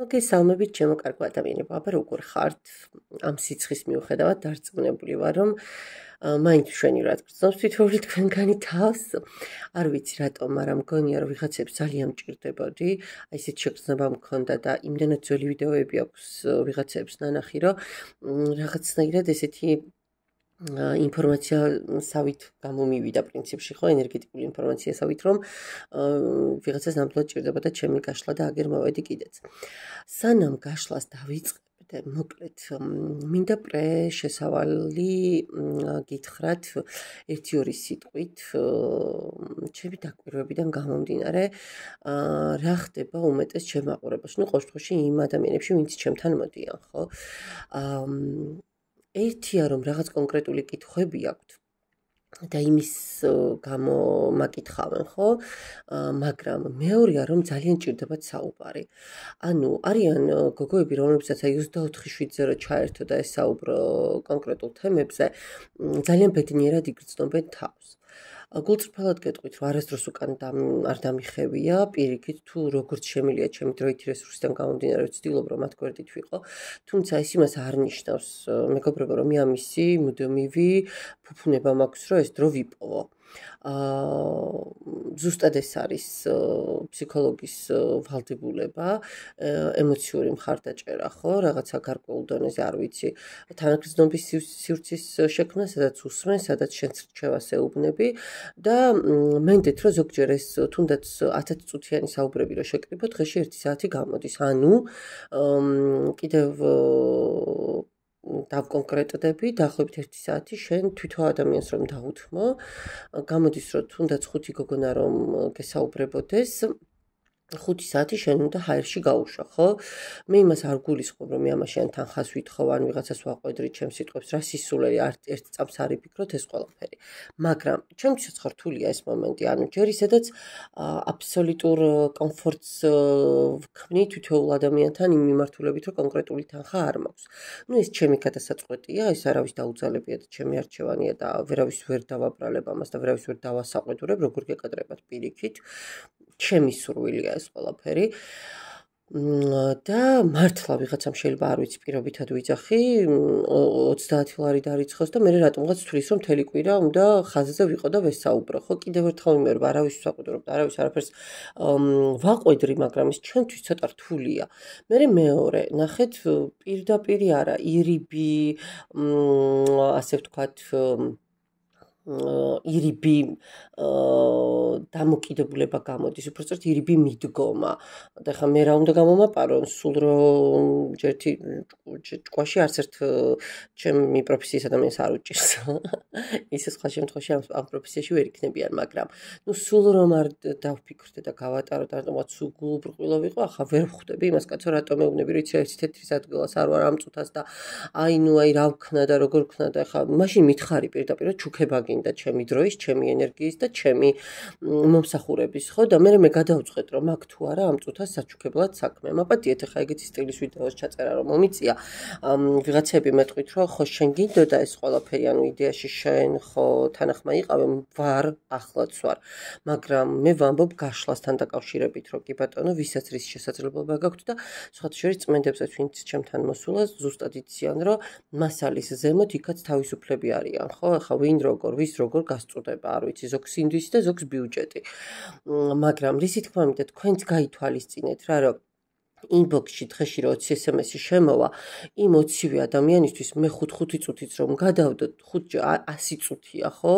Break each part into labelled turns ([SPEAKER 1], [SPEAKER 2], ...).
[SPEAKER 1] მოგესალმებით ჩემო კარგო ადამიანებო, აბა როგორ ხართ? ამ სიცხის მიუხედავად დარწმუნებული ვარ, რომ მაინც მშვენივრად გრძნობს თითოეული თქვენგანი თავს. არ ვიცი რატომ, მაგრამ მგონია, რომ ვიღაცებს ძალიან მჭირდებოდი, აი ესეთ შეგრძნება მქონდა და იმდენად ძველი ვიდეოები აქვს ვიღაცებს ნანახი, რომ რაღაცნაირად ესეთი ინფორმაცია სავით გამომივიდა პრინციპში ხო ენერგეტიკული ინფორმაცია სავით რომ ვიღაცას ნამდვილად ჭირდებოდა ჩემი გაშლა და აგერ მოვედი კიდეც. სანამ გაშლას დავიწყებდე, მოკლედ მინდა შესავალი გითხრათ 1-2 სიტყვით ჩემი დაკვირვებიდან გამომდინარე რა ხდება უმეტეს ჩემ მაყურებელში, ну ყოველ შემთხვევაში იმ ადამიანებში, ვინც ჩემთან მოდიან, ხო? ერთია რომ რაღაც კონკრეტული კითხვები აქვთ და იმის გამო მაკითხავენ, ხო? მაგრამ მეორეა რომ ძალიან ჭირდებათ საუბარი. ანუ არიან გოგოები, რომლებსაც აი 24/7-ზე რო ჩაერთო და ესაუბრო კონკრეტულ თემებზე, ძალიან ბედნიერად იგრძნობენ თავს. გულწრფელად გეტყვით, რომ არასდროს უკან არ დამიხევია, პირიქით თუ როგორც შემიძლია ჩემი დროითი რესურსიდან გამომდინარე, ვცდილობ რომ მათ გვერდით ვიყო, თუმცა ეს იმას არ ნიშნავს, მეგობრებო, რომ ამისი მუდმივი ფუფუნება მაქვს, რომ ეს დრო ვიპოვო. ზუსტად ეს არის ფსიქოლოგის ვალდებულება, ემოციური მხარდაჭერა, ხო, რაღაცა გარკვეულ დონეზე, არ ვიცი, თანაგრძნობის სივრცის შექმნა, სადაც უსმენ, სადაც შენს რჩევას ეუბნები და მენდეთ, რომ ზოგჯერ ეს თუნდაც 10 წუთიანი საუბრები რო შეკრიბო, დღეში 1 საათი გამოდის. ანუ კიდევ დავკონკრეტდები, დაახლოებით 1 საათი შენ თვითონ ადამიანს რომ დაუთმო, გამოდის რომ თუნდაც 5 გოგონა რომ გესაუბრებოდეს, 5 საათი შენ უნდა ჰაერში გაუშვა, ხო? მე იმას არ გულისხმობ, რომ მე ამაში ან თანხას ვითხოვ, ან ვიღაცას ვაყვედრი ჩემს სიტყვებს, რა სისულელი ერთ წამს არ იფიქროთ ეს ყველაფერი. მაგრამ ჩემთვის ხართულია ეს მომენტი, ანუ ჯერ ისედაც აბსოლუტურ კომფორტს ვქმნი თითოეულ ადამიანთან იმ მიმართულებით, რომ კონკრეტული თანხა არ მაქვს. ну ეს ჩემი გადასაწყვეტია, ეს არავის დაუძალებია და ჩემი არჩევანია და ვერავის ვერ დავაბრალებ ამას და ვერავის ვერ დავასაყვედურებ, როგორ გეკადრებათ პირიქით. ჩემი სურვილია ეს ყველაფერი და მართლა ვიღაცამ შეიძლება არ ვიცი პირობითად ვიძახი 30 ლარი დარიცხოს და მე რატომღაც თulis რომ მთელი კვირა უნდა ხაზზე ვიყო და ვესაუბრო, ხო? კიდევ ერთხელ ვიმეორებ, არავის ვსაყვედურებ და არავის არაფერს ვაყვედრი, მაგრამ ეს ჩემთვის ცოტა რთულია. მეორე, ნახეთ, პირდაპირი არა, ირიბი, ასე ვთქვათ, ირიბი დამოკიდებულება გამოდის, უბრალოდ ირიბი მიდგომა. და ხა მე რა უნდა გამომაპარო, სულ რომ ჯერთი ჭკვაში არც ერთ ჩემი პროფესიის ადამიანს არ უჭირს. ისე სხვა შემთხვევაში ამ პროფესიაში ვერ იქნებიან, მაგრამ ну სულ რომ არ დავფიქრდე და გავატარო და რატომღაც უგულუბრყვილო ვიყო, ახლა ვერ ვხვდები იმას კაცო, რატომ მეუბნები, რიცი ერთი თეთრის ადგილას არ ვარ ამ წუთას და აი ნუ აი რა ვქნა და როგორ ვქნა და ახლა მაშინ მითხარი პირდაპირ ჩუქება გინდა ჩემი დროის, ჩემი ენერგიის და ჩემი მომსახურების, ხო? და მე გადავწყვეტ, რომ აქ თუ არა ამ წუთას საჩუქებლად საქმე. მაპატიეთ, ახლა ეგეთი სტილის ვიდეოს ჩაწერა რომ მომიწია. ვიღაცები მეტყვით, რომ ხო შენ გინდოდა ეს ყველაფერი, ანუ იდეაში შენ ხო თანახმა იყავე, ვარ, ახლაც ვარ. მაგრამ მე ვამბობ გაშლასთან დაკავშირებით, რომ კი ბატონო, ვისაც რის შესაძლებლობა გაქვთ და სხვათა შორის წმენდებსაც, ვინც ჩემთან მოსულა, ზუსტად იციან, რომ მასალის ზემოთ იქაც თავისუფლები არიან, ხო? ახლა ვინ როგორ, ვის როგორ გასწუდება, არ ვიცი, ზოგს ინდვისი და ზოგს ბიუჯეტი. მაგრამ რისი თქმა მინდა, თქვენც გაითვალისწინეთ რა, რომ inbox-ში დღეში რო 20 SMS-ი შემოვა, იმ 20 ადამიანისთვის მე 5 წუთიც რომ გადავდოთ, 100 წუთია, ხო?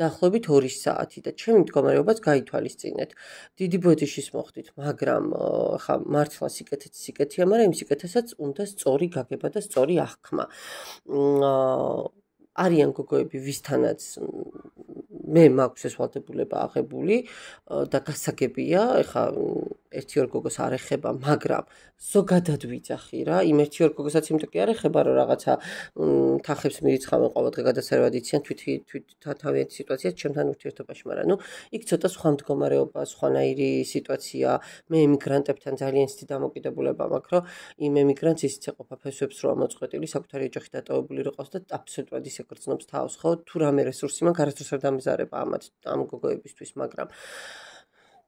[SPEAKER 1] დაახლოებით 2 საათი და ჩემი მდგომარეობაც გაითვალისწინეთ. დიდი ბოდიშის მოხდით, მაგრამ ხა მართლა სიკეთეც სიკეთეა, მაგრამ იმ სიკეთესაც უნდა სწორი გაგება და სწორი აღქმა. არიან გოგოები, ვისთანაც მე მაქვს ეს ვალდებულება აღებული და გასაგებია, ეხა 1-2 გოგოს არ ეხება, მაგრამ ზოგადად ვიძახი რა, იმ 1-2 გოგოსაც იმიტომ კი არ ეხება, რომ რაღაცა თანხებს მირიცხავენ ყოველდღე გადასარევად იციან თავიანთი სიტუაცია ჩემთან ურთიერთობაში, მაგრამ ნუ იქ ცოტა სხვა მდგომარეობა, სხვანაირი სიტუაცია, მე ემიგრანტებთან ძალიან ისეთი დამოკიდებულება მაქვს, რომ იმ ემიგრანტს ისიც ეყოფა ფესვებს რო ამოწყვეტილი, საკუთარი ოჯახი დატოვებული რო ყავს და აბსოლუტურად ისე გრძნობს თავს, ხო? თუ რამე რესურსი მაქვს, არასდროს არ დამეზარება ამ გოგოებისთვის, მაგრამ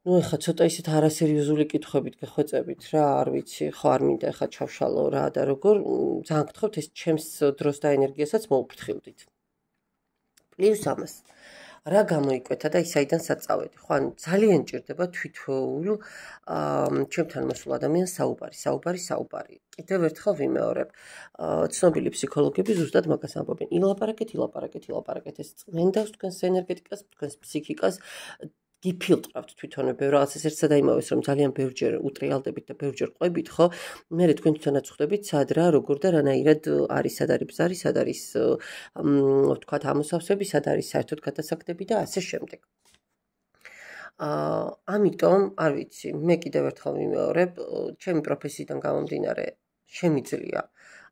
[SPEAKER 1] ნუ ეხლა ცოტა ისეთ არასერიოზული კითხვებით გეხვეწებით რა, არ ვიცი, ხო არ მინდა ეხლა ჩავშალო რა და როგორ, ძალიან გთხოვთ ეს ჩემს დროს და ენერგიასაც მოუფრთხილდით. პლუს ამას რა გამოიკვეთა და ისაიდან საწავედი, ხო, ანუ ძალიან ჭირდება თვითოულ ჩემთან მოსულ ადამიანს საუბარი. კიდევ ერთხელ ვიმეორებ, ცნობილი ფსიქოლოგები ზუსტად მაგას ამბობენ, ილაპარაკეთ, ეს წმენდავს თქვენს ენერგეტიკას, თქვენს ფსიქიკას, გიფილტრავთ თვითონვე ბევრ რაღაცას ერთსა და იმავეს, რომ ძალიან ბევრჯერ უტრიალდებით და ბევრჯერ ყვებით, ხო? მერე თქვენ თვითონაც ხვდებით, სად რა, როგორ და რანაირად არის, სად არის ბზარი, სად არის ვთქვათ ამოსავსები, სად არის საერთოდ გადასაგდები და ასე შემდეგ. ამიტომ, არ ვიცი, მე კიდევ ერთხელ ვიმეორებ, ჩემი პროფესიიდან გამომდინარე, შემიძლია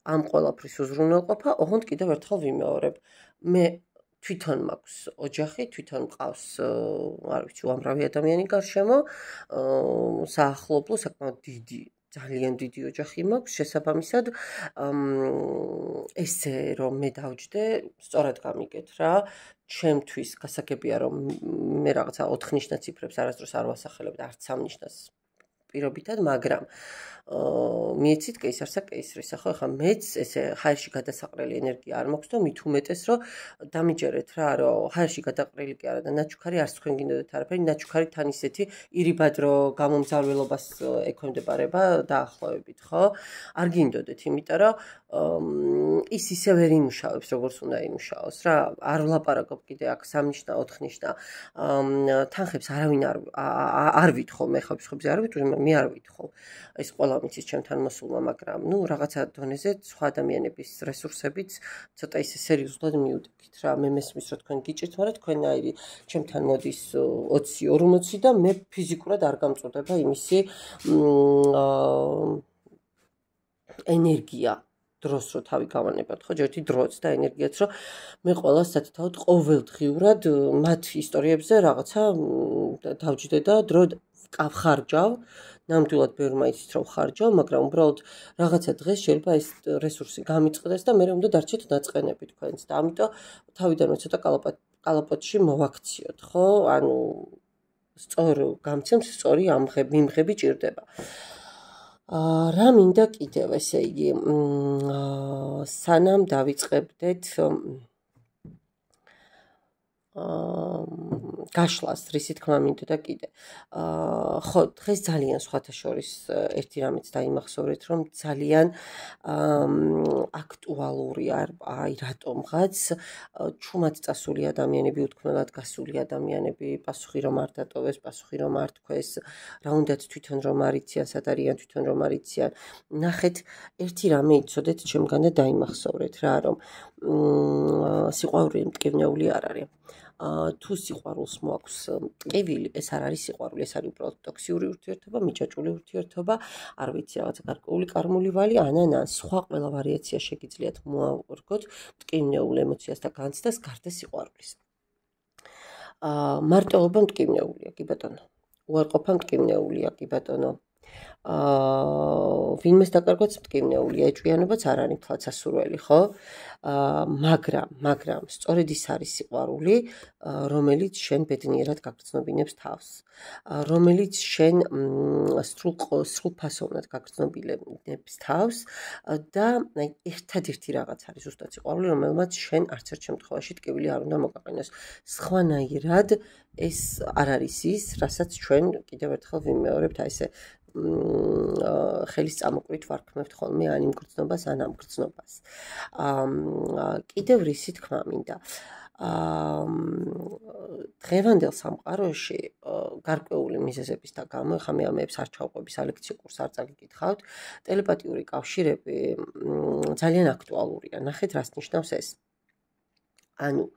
[SPEAKER 1] ამ ყველაფრის უზრუნველყოფა, ოღონდ კიდევ ერთხელ ვიმეორებ, მე თვითონ მაქვს ოჯახი, თვითონ მყავს, არ ვიცი, უამრავი ადამიანი გარშემო, საახლობლო, საკმაოდ დიდი, ძალიან დიდი ოჯახი მაქვს, შესაბამისად, ესე რომ მე დავჯდე, სწორად გამიგეთ რა, ჩემთვის გასაგებია რომ მე რაღაცა 4 ნიშნა ციფრებს არასდროს არ ვასახელებ და არც 3 ნიშნას პირობითად, მაგრამ მიეცით კეისარსა კეისრისა, ხო, ახლა მეც ესე ჰაერში გადასაყრელი ენერგია არ მაქვს და მით უმეტეს რომ დამიჯერეთ რა, რომ ჰაერში გადაყრილი კი არა და ნაჩუქარი არც თქვენ გინდოდეთ არაფერი, ნაჩუქარი თან ისეთი ირიბად რომ გამომძალველობას ექვემდებარება დაახლოებით, ხო? არ გინდოდეთ, იმიტომ რომ ის ისე ვერ იმუშავებს, როგორც უნდა იმუშაოს რა. არ ვლაპარაკობ კიდე აქ 3 ნიშნა, 4 ნიშნა. თანხებს არავინ არ ვითხოვ, მე ხობზე არ ვითხოვ, მე არ ვითხოვ. ეს ყველა მიცის ჩემთან მოსულმა, მაგრამ ნუ რაღაცა დონეზე სხვა ადამიანების რესურსებით ცოტა ისე სერიოზულად მიუდექით რა. მე მესმის რომ თქვენ გიჭირთ, მაგრამ თქვენაირი ჩემთან მოდის 20-40 და მე ფიზიკურად არ გამწუდება იმისი ენერგია დროს რო თავი გავანებოთ, ხო, ჯერთი დროც და ენერგიაც რო მე ყოველას სათითაოდ ყოველდღიურად მათ ისტორიებზე რაღაცა დავჯდე და დრო ვხარჯავ, ნამდვილად ბევრმა იცით რომ ვხარჯავ, მაგრამ უბრალოდ რაღაცა დღეს შეიძლება ეს რესურსი გამიწყდეს და მე უნდა დარჩეთ დაწყენები თქვენს და ამიტომ თავიდანვე ცოტა კალაპოტში მოვაქციოთ, ხო? ანუ სწორ გამცემს სწორი მიმღები ჭირდება. რა მინდა კიდევ, ესე იგი, სანამ დავიწყებდეთ გაშლას, რისი თქმა მინდოდა კიდე. ხო, დღეს ძალიან სხვათა შორის ერთი რამეც დაიმახსოვრეთ, რომ ძალიან აქტუალური აი რატომღაც ჩუმად წასული ადამიანები, უთქმელად გასული ადამიანები, პასუხი რომ არ დატოვეს, პასუხი რომ არ თქვეს, რა უნდათ თვითონ რომ არ იციან, სად არიან თვითონ რომ არ იციან. ნახეთ, ერთი რამე იცოდეთ, ჩემგანა დაიმახსოვრეთ რა, რომ სიყვარული მტკივნეული არ არის. თუ სიყვარულს მოაქვს ტკივილი, ეს არ არის სიყვარული, ეს არის უბრალოდ ტოქსიური ურთიერთობა, მიჯაჭვული ურთიერთობა, არ ვიცი, რაღაცა გარკვეული კარმული ვალი, ან სხვა ყველა ვარიაცია შეგიძლიათ მოავგოთ მტკივნეულ ემოციას და განცდას გარდა სიყვარულის. მარტოობა მტკივნეულია, კი ბატონო. უარყოფა მტკივნეულია, კი ბატონო. ვინმეს დაკარგვაც მტკივნეულია, ეჭვიანობაც არ არის თვალსასურველი, ხო? მაგრამ სწორედ ის არის სიყვარული, რომელიც შენ ბედნიერად გაგრძნობინებს თავს, რომელიც შენ სრულფასოვნად გაგრძნობინებს თავს და ერთადერთი რაღაც არის ზუსტად სიყვარული, რომელმაც შენ არც ერთ შემთხვევაში ტკივილი არ უნდა მოგაყენოს. სხვანაირად ეს არ არის ის, რასაც ჩვენ კიდევ ერთხელ ვიმეორებთ, აი ესე ხელის წამოკვით ვარქმევთ ხოლმე ან იმ გრძნობას, ან ამ გრძნობას. კიდევ რისი თქმა მინდა. დღევანდელ სამყაროში გარკვეული მიზეზების და გამო, ხა მე ამებს არ ჩავყვები, სალექციო კურსს არ წაგიკითხავთ, ტელეპათიური კავშირები ძალიან აქტუალურია. ნახეთ, რას ნიშნავს ეს. ანუ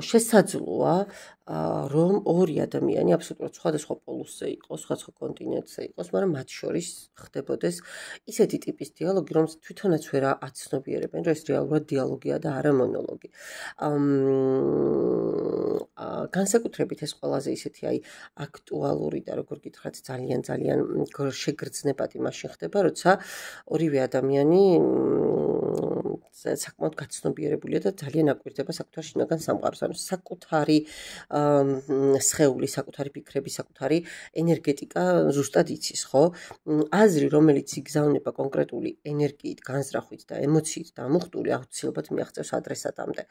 [SPEAKER 1] შესაძლოა რომ ორი ადამიანი აბსოლუტურად სხვადასხვა პოლუსზე იყოს, სხვადასხვა კონტინენტზე იყოს, მაგრამ მათ შორის ხდებოდეს ისეთი ტიპის დიალოგი, რომ თვითონაც ვერ აცნობიერებენ, რომ ეს რეალურად დიალოგია და არა მონოლოგი. განსაკუთრებით ეს ყველაზე ისეთი აი აქტუალური და როგორ გითხრათ, ძალიან შეგრძნებადი მაშინ ხდება, როცა ორივე ადამიანი საკმაოდ გაცნობიერებულია და ძალიან აკვირდება საკუთარ შინაგან სამყაროს, ანუ საკუთარი სხეული, საკუთარი ფიქრები, საკუთარი ენერგეტიკა ზუსტად იცის, ხო? აზრი, რომელიც იგზავნება კონკრეტული ენერგიით, განზრახვით და ემოციით დამუხტული, აუცილებლად მიაღწევს ადრესატამდე.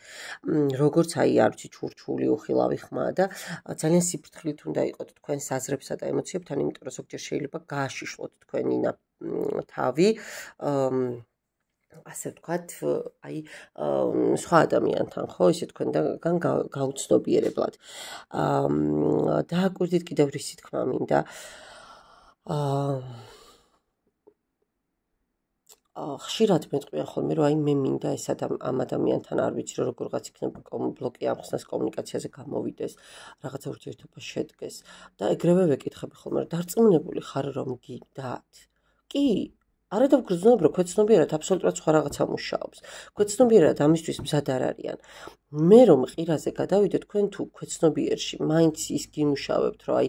[SPEAKER 1] როგორც არ ვიცი, ჩურჩული, უხილავი ხმა და ძალიან სიფრთხილით უნდა იყოთ თქვენ საზრებსა და ემოციებთან, იმიტომ რომ ზოგჯერ შეიძლება გააშიშლოთ თქვენი თავი, ასე ვთქვათ, სხვა ადამიანთან, ხო, ისე თქვენგან გაუცნობიერებლად. დააკვირდით კიდევ რისი თქმა მინდა. ხშირად მეტყვიან ხოლმე, რომ მე მინდა ეს ამ ადამიანთან არ ვიცი, რომ როგორღაც იქნება ბლოკი ამხსნას კომუნიკაციაზე გამოვიდეს, რაღაცა ურთიერთობა შედგეს და ეგრევე ვეკითხები ხოლმე, რომ დარწმუნებული ხარ, რომ გინდათ? კი, არა დავგრძნობ, რომ ქვეცნობიერად აბსოლუტურად სხვა რაღაცა მუშაობს. ქვეცნობიერად ამისთვის მზად არ არიან. მე რომ ყირაზე გადავიდე, თქვენ თუ ქვეცნობიერში მაინც ის გიმუშავებთ, რომ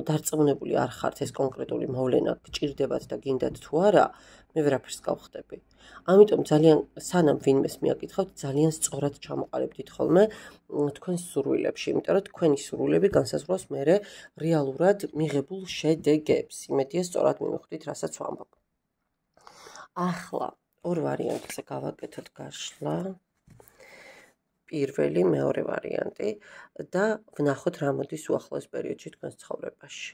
[SPEAKER 1] დარწმუნებული არ ხართ ეს კონკრეტული მოვლენა გჭირდებათ და გინდათ თუ არა, მე ვერაფერს გავხდები. ამიტომ ძალიან სანამ ვინმეს მიაკითხავთ, ძალიან სწორად ჩამოყალიბდით ხოლმე თქვენს სურვილებში, იმიტომ რომ თქვენი სურვილები განსაზღვრავს მერე რეალურად მიღებულ შედეგებს. იმედია სწორად მიმოხვდით, რასაც ვამბობ. ახლა ორ ვარიანტზე გავაკეთოთ გაშლა. პირველი, მეორე ვარიანტი და ვნახოთ რა მოდის უახლოეს პერიოდში თქვენს ცხოვრებაში.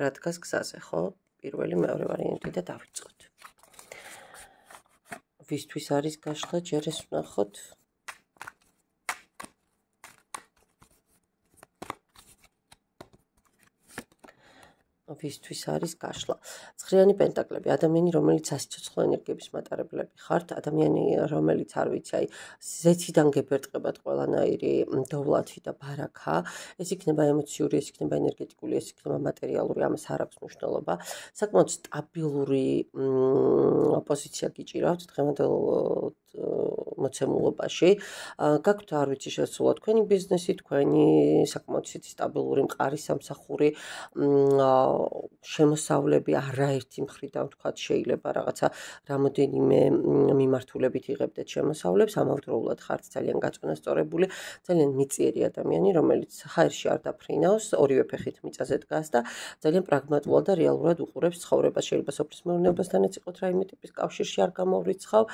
[SPEAKER 1] რა დგას გზაზე, ხო? პირველი, მეორე ვარიანტი და დავიწყოთ. ვისთვის არის გაშლა, ჯერ ეს ვნახოთ. ვისთვის არის გაშლა. ცხრიანი პენტაკლები, ადამიანი, რომელიც სასიცოცხლო ენერგიების მატარებლები ხართ, ადამიანი, რომელიც არ ვიცი, ზეციდან გებერტყებათ ყველანაირი დოვლათი და ბარაქა, ეს იქნება ემოციური, ეს იქნება ენერგეტიკული, ეს იქნება მატერიალური, ამას არ აქვს მნიშვნელობა. საკმაოდ სტაბილური პოზიცია გიჭირავთ დღევანდელ მოცემულობაში. გაქვთ არ ვიცი შესაძლოა თქვენი ბიზნესი, თქვენი საკმაოდ ისეთი სტაბილური მყარი სამსახური, შემოსავლები არაერთი მხრიდან ვთქვათ შეიძლება რაღაცა რამოდენიმე მიმართულებით იღებდეთ შემოსავლებს, ამავდროულად ხართ ძალიან გაწონასწორებული, ძალიან მიწიერი ადამიანი, რომელიც ჰაერში არ დაფრინავს, ორივე ფეხით მიწაზე დგას და ძალიან პრაგმატულად და რეალურად უყურებს ცხოვრებას. შეიძლება სოფლის მეურნეობასთანაც იყოთ რაიმე ტიპის კავშირში არ გამოვრიცხავ,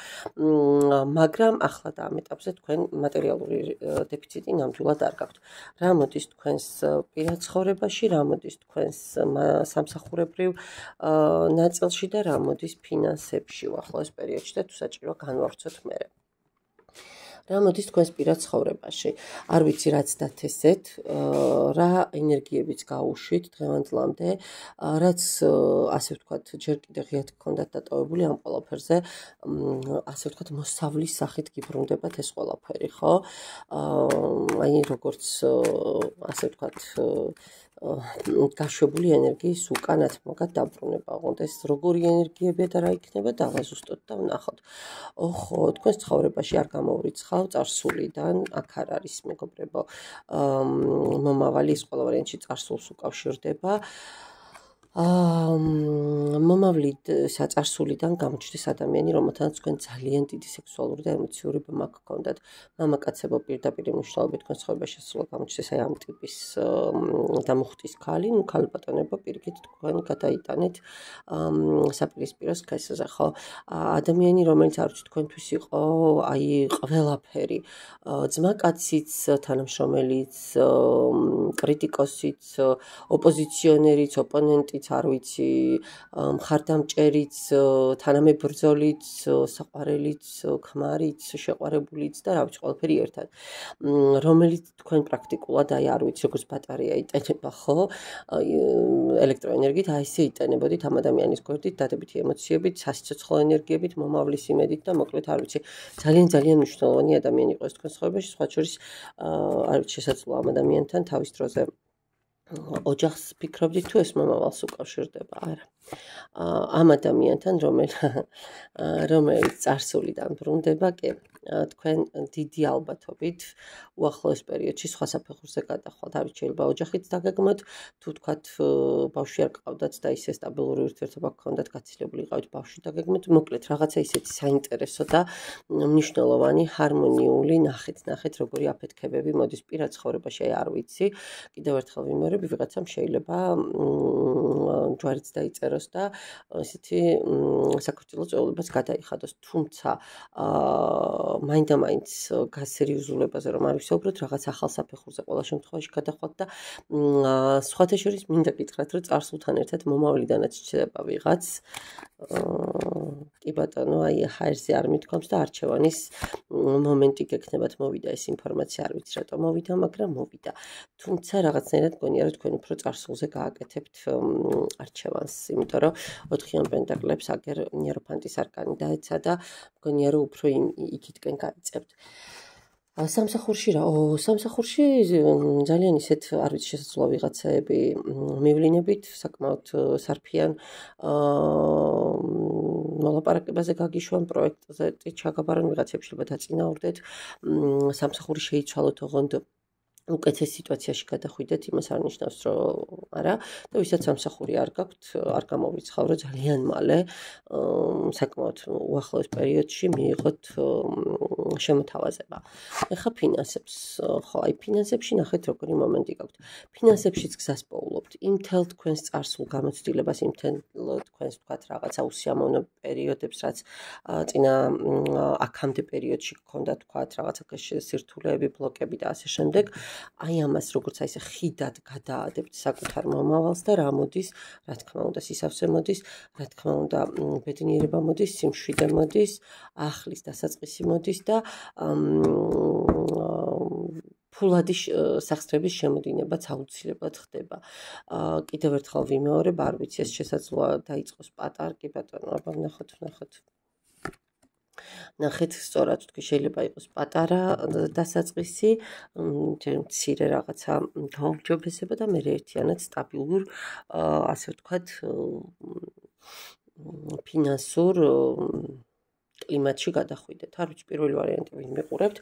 [SPEAKER 1] მაგრამ ახლა და ამ ეტაპზე თქვენ მატერიალური დეფიციტი ნამდვილად არ გაქვთ. რა მოდის თქვენს პირად ცხოვრებაში, რა მოდის თქვენს სამსახურებრივ ნაწილში და რა მოდის ფინანსებში უახლოეს პერიოდში და თუ საჭირო განვავრცოთ მერე. რა მოდის თქვენს პირად ცხოვრებაში. არ ვიცი რაც დათესეთ, რა ენერგიებიც გაუშვით დღევანდლამდე, რაც ასე ვთქვათ, ჯერ კიდევ ღიად გქონდათ დატოვებული ამ ყველაფერზე, ასე ვთქვათ, მოსავლის სახით გიბრუნდებათ ეს ყველაფერი, ხო? როგორც ასე ვთქვათ, გაშვებული ენერგიის უკანად მაგათ დაბრუნება. ოღონდ ეს როგორი ენერგიებია და რა იქნება დავაზუსტოთ და ვნახოთ. ოხო, თქვენს ცხოვრებაში არ გამოვრიცხავ წარსულიდან, აქ არ არის მეგობრებო, მომავალი ის ყველა ვარიანტში წარსულს უკავშირდება. მომავლით საწარსულიდან გამოჩნდეს ადამიანი, რომელთანაც თქვენ ძალიან დიდი სექსუალური და ემოციური ბმა გქონდათ. მამაკაცებო პირდაპირ მნიშვნელობით თქვენ ცხოვრებაში შესაძლოა გამოჩნდეს ამ ტიპის დამუხტის ქალი, ქალბატონებო პირიქით თქვენ გადაიტანეთ საპირისპირო სქესზე, ხო? ადამიანი, რომელიც არ ვიცი თქვენთვის იყო ყველაფერი, ძმა-კაციც, თანამშრომელიც, კრიტიკოსიც, ოპოზიციონერიც, ოპონენტიც, არ ვიცი, მხარდამჭერიც, თანამებრძოლიც, საყვარელიც, ქმარიც, შეყვარებულიც და რა ვიცი, ყველაფერი ერთად. რომელიც თქვენ პრაქტიკულად არ ვიცი, როგორც ბატარეა იტანება, ხო? ელექტროენერგიით ესე იტანებოდით ამ ადამიანის გვერდით, დადებითი ემოციებით, სასიცოცხლო ენერგიებით, მომავლის იმედით და მოკლედ არ ვიცი, ძალიან მნიშვნელოვანი ადამიანი იყო ეს თქვენ ცხოვრებაში, სხვა შორის არ ვიცი, შესაძლოა ამ ადამიანთან თავის დროზე ოჯახს ფიქრობდით თუ ეს მომავალს უკავშირდება? არა. ამ ადამიანთან, რომელიც წარსულიდან ბრუნდება, კი. თქვენ დიდი ალბათობით უახლოეს პერიოდში სხვა საფეხურზე გადახვალთ. არ ვიცი, შეიძლება ოჯახით დაგეგმოთ, თუ თქვათ ბავშვი არ გყავდათ და ისე სტაბილური ურთიერთობა გქონდათ, გაცილებული იყავით ბავშვი დაგეგმოთ, მოკლედ რაღაცა ისეთი საინტერესო და მნიშვნელოვანი, ჰარმონიული, ნახეთ როგორი აფეთქებები მოდის პირად ცხოვრებაში, არ ვიცი. კიდევ ერთხელ ვიმეორებ, ვიღაცამ შეიძლება ჯვარიც დაიწეროს და ესეთი საქართველოს წვეულებაც გადაიხადოს, თუმცა მაინდა-მაინც გასერიოზულებაზე რომ არ ვისაუბროთ, რაღაც ახალ საფეხურზე ყველა შემთხვევაში გადახვალთ და სხვათა შორის მინდა გითხრათ, რომ წარსულთან ერთად მომავლიდანაც ჩდება ვიღაც. კი ბატონო, აი ჰაერზე არ მithქვამს და არჩევანის მომენტი გექნებათ, მოვიდა ეს ინფორმაცია, არ ვიცი რატომ მოვიდა, მაგრამ მოვიდა. თუმცა რაღაცნაირად გონია, რომ თქვენ უფრო წარსულზე გააკეთებთ არჩევანს, იმიტომ რომ 4-იან პენტაკლებს აგერ იეროფანტის არკანი დაეცა და მგონია, რომ უფრო იქითკენ გაიწევთ. სამსახურში რა? სამსახურში ძალიან ისეთ, არ ვიცი, შესაძლოა ვიღაცაები მივლინებით, საკმაოდ სარფიან მოლაპარაკებაზე გაგიშვან, პროექტზე ჩაგაბარონ, ვიღაცები შეიძლება დაწინაურდეთ, სამსახური შეიცვალოთ, ოღონდ უკეთეს სიტუაციაში გადახვიდეთ, იმას არ ნიშნავს, რომ არა, და ვისაც სამსახური არ გაქვთ, არ გამოვრიცხავრო ძალიან მალე, საკმაოდ უახლოეს პერიოდში მიიღოთ შემოთავაზება. ეხლა ფინანსებს, ხო, აი ფინანსებში ნახეთ როგორი მომენტი გაქვთ. ფინანსებშიც გზას პოულობთ, იმ თელ თქვენს წარსულ გამოცდილებას, იმ თელ თქვენს თქვათ რაღაცა უსიამოვნო პერიოდებს, რაც წინა აქამდე პერიოდში გქონდა თქვათ რაღაცა სირთულეები, ბლოკები და ასე შემდეგ. აი ამას როგორც აი ესე ხიდად გადაადებთ საკუთარ მომავალს და რა მოდის, რა თქმა უნდა სისავსე მოდის, რა თქმა უნდა ბედნიერება მოდის, სიმშვიდე მოდის, ახლის დასაწყისი მოდის და ფულადი სახსრების შემოდინებაც აუცილებლად ხდება. კიდევ ერთხელ ვიმეორებ, არ ვიცი ეს შესაძლოა დაიწყოს პატარ, კი ბატონო, აბა ნახეთ, სწორად ვთქვი, შეიძლება იყოს პატარა დასაწყისი, მცირე რაღაცა გაუმჯობესება და მე ერთიანად სტაბილურ, ასე ვთქვათ, ფინანსურ კლიმატში გადახვიდეთ. არ ვიცი, პირველი ვარიანტი ვინ მიყურებთ,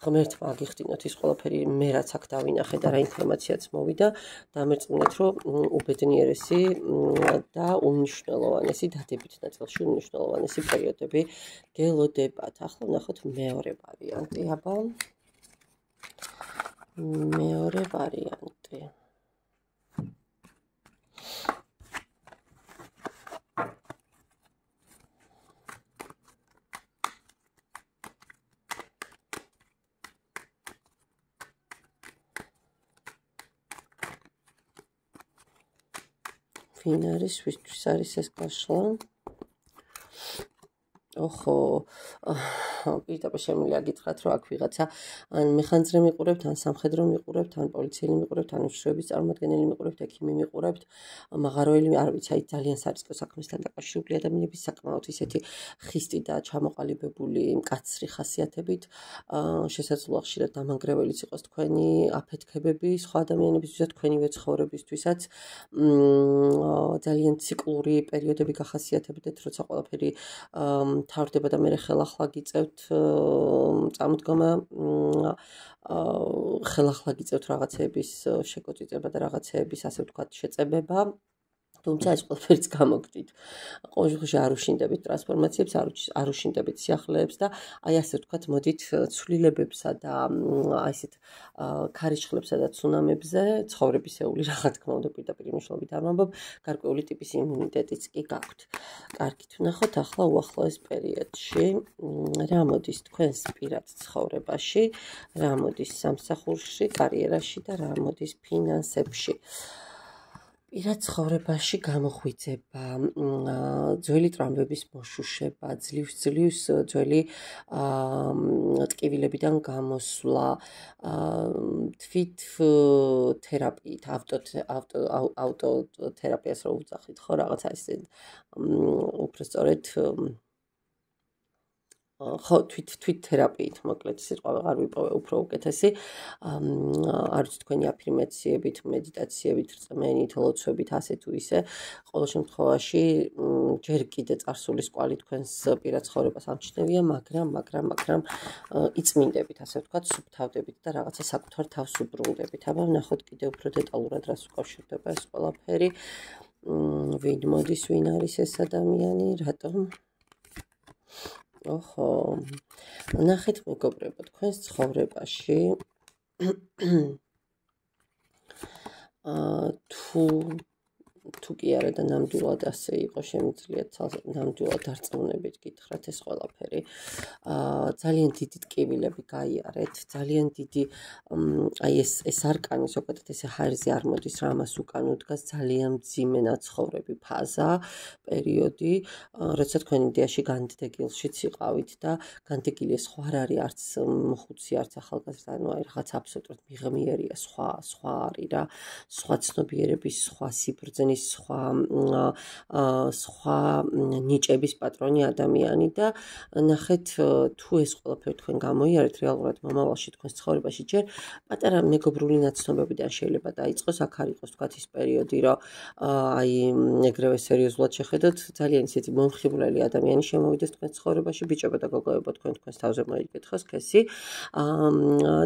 [SPEAKER 1] ღმერთმა აგიხდინოთ ის ყველაფერი, მე რაც აქ დავინახე და რა ინფორმაციაც მოვიდა, დამერწმუნეთ, რომ უბედნიერესი და უმნიშვნელოვანესი დადებით ნაწილში უმნიშვნელოვანესი პერიოდები გელოდებათ. ახლა ვნახოთ მეორე ვარიანტი, აბა. მეორე ვარიანტი. ვინ არის, ვისთვის არის ეს გაშლა? ოხო, პირდაპირ შემიძლია გითხრათ, რომ აქ ვიღაცა ან მეხანძრე მიყურებთ, ან სამხედრო მიყურებთ, ან პოლიციელი მიყურებთ, ან უშიშროების წარმომადგენელი მიყურებთ, ექიმი მიყურებთ, მაღაროელი, არ ვიცი, აი ძალიან სარისკო საქმესთან დაკავშირებული ადამიანების საკმაოდ ისეთი ხისტი და ჩამოყალიბებული მკაცრი ხასიათებით, შესაძლოა ხშირად დამანგრეველიც იყოს თქვენი აფეთქებები სხვა ადამიანებისთვის, თქვენივე ცხოვრებისთვისაც, ძალიან ციკლური პერიოდები გახასიათებდეთ, როცა ყველაფერი თავდება და მე ხელახლა გიწევთ წამოდგომა, ხელახლა გიწევთ რაღაცეების შეკოწიწება და რაღაცეების, ასე ვთქვათ, შეწებება. თუმცა ეს ყველაფერიც გამოგდით. ყოველ შემთხვევაში არ უშინდებით ტრანსფორმაციებს, არ უშინდებით სიახლეებს და აი ასე ვთქვათ, მოდით ცვლილებებსა და აი ესეთ ქარიშხლებსა და ცუნამებზე, ცხოვრებისეული რა თქმა უნდა პირდაპირ მნიშვნელობით არ ვამბობ, გარკვეული ტიპის იმუნიტეტიც კი გაქვთ. კარგით, ვნახოთ ახლა უახლოეს პერიოდში, რა მოდის თქვენს პირად ცხოვრებაში, რა მოდის სამსახურში, კარიერაში და რა მოდის ფინანსებში. პირად ცხოვრებაში გამოღვიძება, ძველი ტრამვების მოშუშება, ძლივს ძველი ტკივილებიდან გამოსვლა, თვით თერაპიით, ავტოთერაპიას რო უძახით, ხო, რაღაცა ესე უფრო სწორედ ხო თვით თერაპიით მოკლედ სიტყვა ვეღარ ვიპოვე უფრო უკეთესი არ ვიცი თქვენი აფირმაციებით მედიტაციებით რწმენით ლოცვებით ასე თუ ისე ყოველ შემთხვევაში ჯერ კიდე წარსულის კვალი თქვენს პირად ცხოვრებას ამჩნევია მაგრამ იწმინდებით ასე ვთქვათ სუფთავდებით და რაღაცა საკუთარ თავს უბრუნდებით აბა ვნახოთ კიდე უფრო დეტალურად რას უკავშირდება ეს ყველაფერი ვინ მოდის ვინ არის ეს ადამიანი რატომ ოჰო ნახეთ მეგობრებო თქვენს ცხოვრებაში თუ კი არა და ნამდვილად ასე იყო შემიძლიათ ნამდვილად დარწმუნებით გითხრათ ეს ყველაფერი ძალიან დიდი ტკივილები გაიარეთ ძალიან დიდი აი ეს არკანი ზოგადად ესე ჰაერზე არ მოდის რა ამას უკან უდგას ძალიან მძიმე ნაცხოვრები ფაზა პერიოდი როცა თქვენ იდეაში განდეგილშიც იყავით და განდეგილი ეს სხვა არ არის არც მოხუცი არც ახალგაზრდა ანუ აი რაღაც აბსოლუტურად მიღმიერია სხვა არის რა სხვა ცნობიერების სხვა სიბრძნის სხვა ნიჭების პატრონი ადამიანი და ნახეთ თუ ეს ყველაფერი თქვენ გამოიარეთ რეალურად მომავალში თქვენს ცხოვრებაში ჯერ პატარა მეგობრული ნაცნობებიდან შეიძლება დაიწყოს აქ არ იყოს თქვათ ის პერიოდი რომ აი ეგრევე სერიოზულად შეხედოთ ძალიან ისეთი მომხიბვლელი ადამიანი შემოვიდეს თქვენს ცხოვრებაში ბიჭებო და გოგოებო თქვენს თავზე მოიგეთ სქესი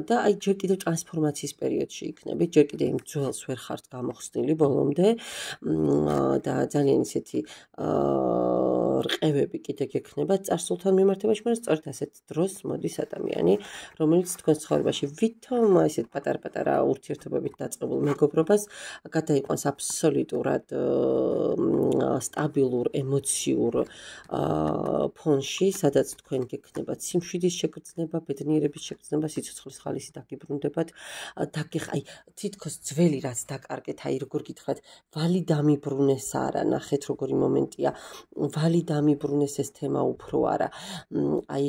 [SPEAKER 1] და აი ჯერ კიდევ ტრანსფორმაციის პერიოდში იქნებით ჯერ კიდევ იმ ძველს ვერ ხართ გამოხსნილი ბოლომდე და ძალიან ისეთი რყევები კიდე გექნება წარსულთან მიმართებაში, მაგრამ სწორედ ასეთ დროს მოდის ადამიანი, რომელიც თქვენს ცხოვრებაში ვითომ ესეთ პატარ-პატარა ურთიერთობებით დაწყებულ მეგობრობას გადაიყვანს აბსოლუტურად სტაბილურ ემოციურ ფონში, სადაც თქვენ გექნებათ სიმშვიდის შეგრძნება, ბედნიერების შეგრძნება, სიცოცხლის ხალისი დაგიბრუნდებათ, აი თითქოს ძველი რაც დაკარგეთ, აი როგორ გითხრათ, ვალი დამიბრუნეს არა, ნახეთ როგორი მომენტია, ვალი დამიბრუნეს ეს თემა უფრო არა, აი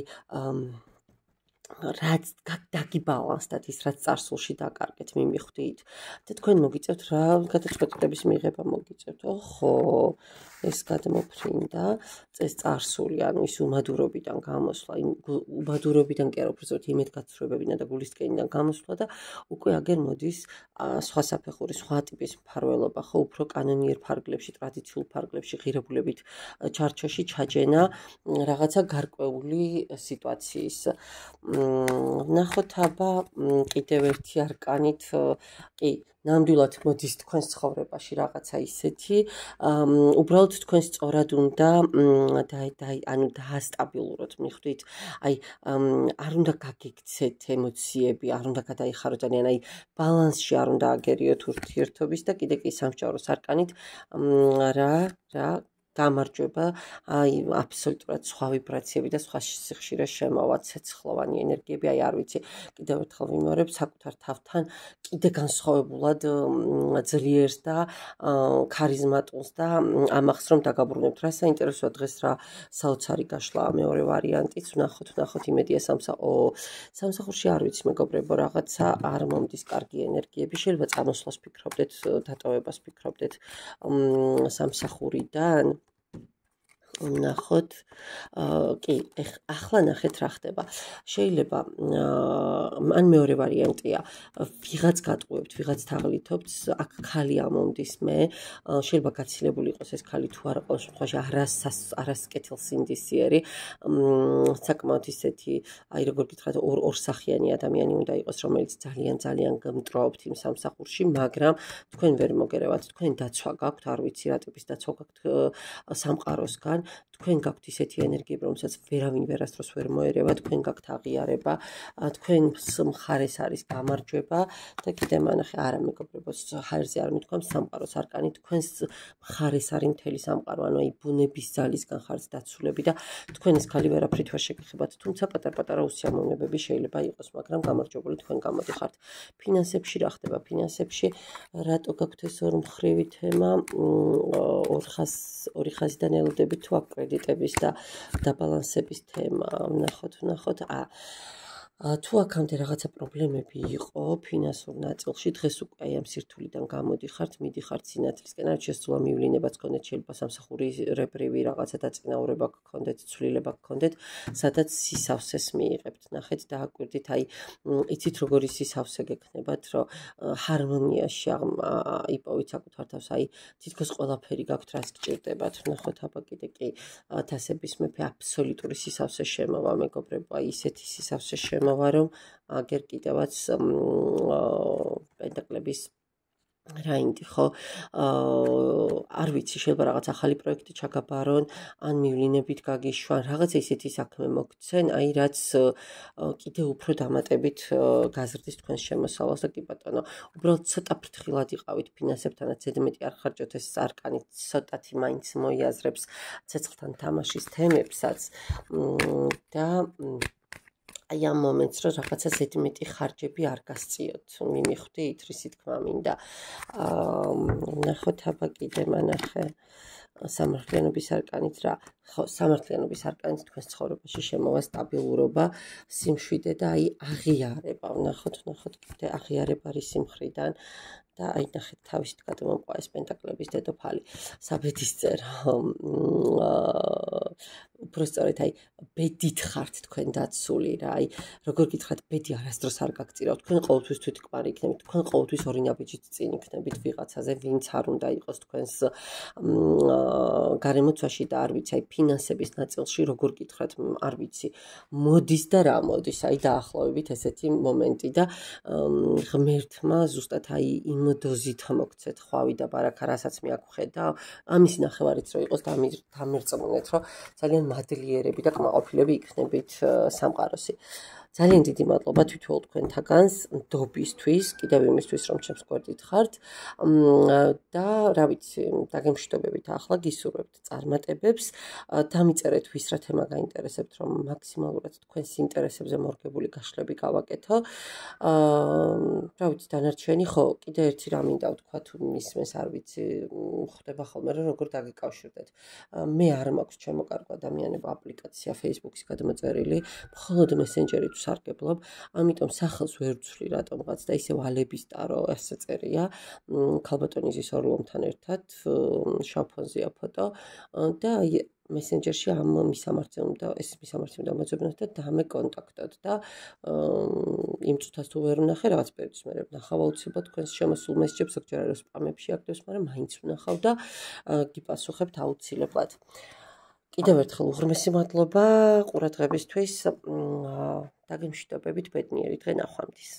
[SPEAKER 1] რაც დაგიბალანსდათ ის რაც წარსულში დაკარგეთ მიმიხვდით და თქვენ მოგიწევთ რა გადაწყვეტილების მიღება მოგიწევთ ოხო ეს გადმოფრინდა წეს წარსული ანუ ის უმადურობიდან გამოსვლა იმ უმადურობიდან კი არა უბრალოდ იმედგაცრუებებიდან და გულისკენიდან გამოსვლა და უკვე აგერ მოდის სხვა საფეხური სხვა ტიპის მფარველობა ხო უფრო კანონიერ ფარგლებში ტრადიციულ ფარგლებში ღირებულებით ჩარჩოში ჩაჯენა რაღაცა გარკვეული სიტუაციის ნახოთ აბა კიდევ ერთი არკანით კი ნამდვილად მოდის თქვენს ცხოვრებაში რაღაცა ისეთი უბრალოდ თქვენ სწორად უნდა ანუ დაასტაბილუროთ მიხვდით აი არ უნდა გაგიქცეთ ემოციები არ უნდა გადაიხაროთ ძალიან აი ბალანსში არ უნდა აგერიოთ ურთიერთობის და კიდე კი სამსჯავროს არკანით რა გამარჯვება აი აბსოლუტურად სხვა ვიბრაციები და სხვა სიხშირე შემოვა ცეცხლოვანი ენერგიები აი არ ვიცი კიდევ ერთხელ ვიმეორებ საკუთარ თავთან კიდე განსხვავებულად ძლიერს და ქარიზმატულს და ამახს რომ დაგაბრუნებთ რა საინტერესოა დღეს რა საოცარი გაშლა მეორე ვარიანტიც ვნახოთ იმედია სამსახურში არ ვიცი მეგობრებო რაღაცა არ მომდის კარგი ენერგიები შეიძლება წამოსვლას ფიქრობდეთ დატოვებას ფიქრობდეთ სამსახურიდან ნახოთ კი ახლა ნახეთ რა ხდება შეიძლება ან მეორე ვარიანტია ვიღაც გატყუებთ ვიღაც თაღლითობთ აქ ხალი ამომდის მე შეიძლება გაცილებული იყოს ეს ხალი თუ არა ყოველ შემთხვევაში არასკეთილსინდისიერი საკმაოდ ისეთი აი როგორ გითხრათ ორსახიანი ადამიანი უნდა იყოს რომელიც ძალიან გმტრაობთ იმ სამსახურში მაგრამ თქვენ ვერ მოგერევათ თქვენ დაცვა გაქვთ არ ვიცი რა ტიპის დაცვა გაქვთ სამყაროსგან თქვენ გაქვთ ისეთი ენერგიები, რომელსაც ვერავინ ვერასდროს ვერ მოერევა, თქვენ გაქვთ აღიარება, თქვენს მხარეს არის გამარჯვება და კიდე მანახე არა მეგობრებო, ჰაერზე არ მithქვამს სამყაროს არკანი, თქვენს მხარეს არის მთელი სამყარო, ანუ აი ბუნების ძალისგან ხართ დაცულები და თქვენ ეს ხალი ვერაფრით ვერ შეგეხებათ, თუმცა პატარ-პატარა უსიამოვნებები შეიძლება იყოს, მაგრამ გამარჯვებული თქვენ გამოდიხართ. ფინანსებში რა ხდება? ფინანსებში რატო გაქვთ ეს ორმხრივი თემა? ორი ხაზიდან ელოდებით თუ კრედიტების და დაბალანსების თემა ვნახოთ თუ აქამდე რაღაცა პრობლემები იყო ფინანსურ ნაწილში, დღეს უკვე აი ამ სირთულიდან გამოდიხართ, მიდიხართ სინათლისკენ, არ შესწვლა მივლინებაც გქონდეთ, შეიძლება სამსახურებრივი რაღაცა დაწინაურება გქონდეთ, ცვლილება გქონდეთ, სადაც სისავსეს მიიღებთ. ნახეთ, დააკვირდით, აი იცით როგორი სისავსე გექნებათ, რომ ჰარმონიაში იპოვით საკუთარ თავს, აი თითქოს ყველაფერი გაქვთ, რაც გჭირდებათ. ნახოთ, აბა კიდე კი თასების მეფე აბსოლუტური სისავსე შემოვა, მეგობრებო, აი ისეთი სისავსე შემოვა, რომ აგერ კიდევაც პენტაკლების რაინდი ხო არ ვიცი შეიძლება რაღაც ახალი პროექტი ჩაგაბარონ ან მივლინებით გაგიშვან რაღაცა ისეთი საქმე მოგცენ აი რაც კიდე უფრო დამატებით გაზრდის თქვენს შემოსავალს და კი ბატონო უბრალოდ ცოტა ფრთხილად იყავით ფინანსებთანაც ზედმეტი არ ხარჯოთ ეს არკანი ცოტათი მაინც მოიაზრებს ცეცხლთან თამაშის თემებსაც და აი ამ მომენტს რომ რაღაცა ზედმეტი ხარჯები არ გასწიოთ მიმიხვდით რისი თქმა მინდა ნახოთ აბა კიდე მანახე სამართლიანობის არკანით რა ხო სამართლიანობის არკანით თქვენს ცხოვრებაში შემოვა სტაბილურობა სიმშვიდე და აი აღიარება ნახოთ კიდე აღიარება რის მხრიდან და აი ნახეთ თავისით გადმოყვა ეს პენტაკლების დედოფალი საბედისწერო უბრალოდ აი ბედით ხართ თქვენ დაცული რა აი როგორ გითხრათ ბედი არასდროს არ გაგწირავთ თქვენ ყოველთვის თვითკმარი იქნებით თქვენ ყოველთვის ორი ნაბიჯით წინ იქნებით ვიღაცაზე ვინც არ უნდა იყოს თქვენს გარემოცვაში და არ ვიცი აი ფინანსების ნაწილში როგორ გითხრათ არ ვიცი მოდის და რა მოდის აი დაახლოებით ესეთი მომენტი და ღმერთმა ზუსტად აი იმ დოზით მოგცეთ ხვავი და ბარაქა რასაც მე აქ ვხედავ ამის ნახევარიც რო იყოს დამერწმუნეთ რომ ძალიან მადლიერები და კმაყოფილები იქნებით სამყაროსი ძალიან დიდი მადლობა თითოეულ თქვენთაგანს ნდობისთვის კიდევ იმისთვის რომ ჩემს გვერდით ხართ და რა ვიცი დაგემშვიდობებით ახლა გისურვებთ წარმატებებს დამიწერეთ ვის რა თემა გაინტერესებთ რომ მაქსიმალურად თქვენს ინტერესებზე მორგებული გაშლები გავაკეთო რა ვიცი დანარჩენი ხო კიდე ერთი რამ მინდა ვთქვა თუ მისმენს არ ვიცი ხდება ხოლმე რომ როგორ დაგეკავშირდეთ მე არ მაქვს ჩემო კარგ ადამიანებო აპლიკაცია Facebook-ის გადმოწერილი მხოლოდ მესენჯერით ვსარგებლობ ამიტომ სახელს ვერ ვცვლი რატომღაც და ისევ ალებისტარო ესე წერია ქალბატონიზის ორლომთან ერთად შავ ფონზეა ფოტო და მესენჯერში ამ მისამართზე უნდა მოძებნოთ და დამე კონტაქტოთ და იმ წუთას თუ ვერ ვნახე რაღაც პერიოდს მე ვნახავ აუცილებლად თქვენს შემოსულ მესეჯებს ზოგჯერ არის სპამებში აკეთებს მაგრამ მაინც ვნახავ და გიპასუხებთ აუცილებლად კიდევ ერთხელ უღრმესი მადლობა ყურადღებისთვის დაგემშვიდობებით ბედნიერი დღე ნახვამდის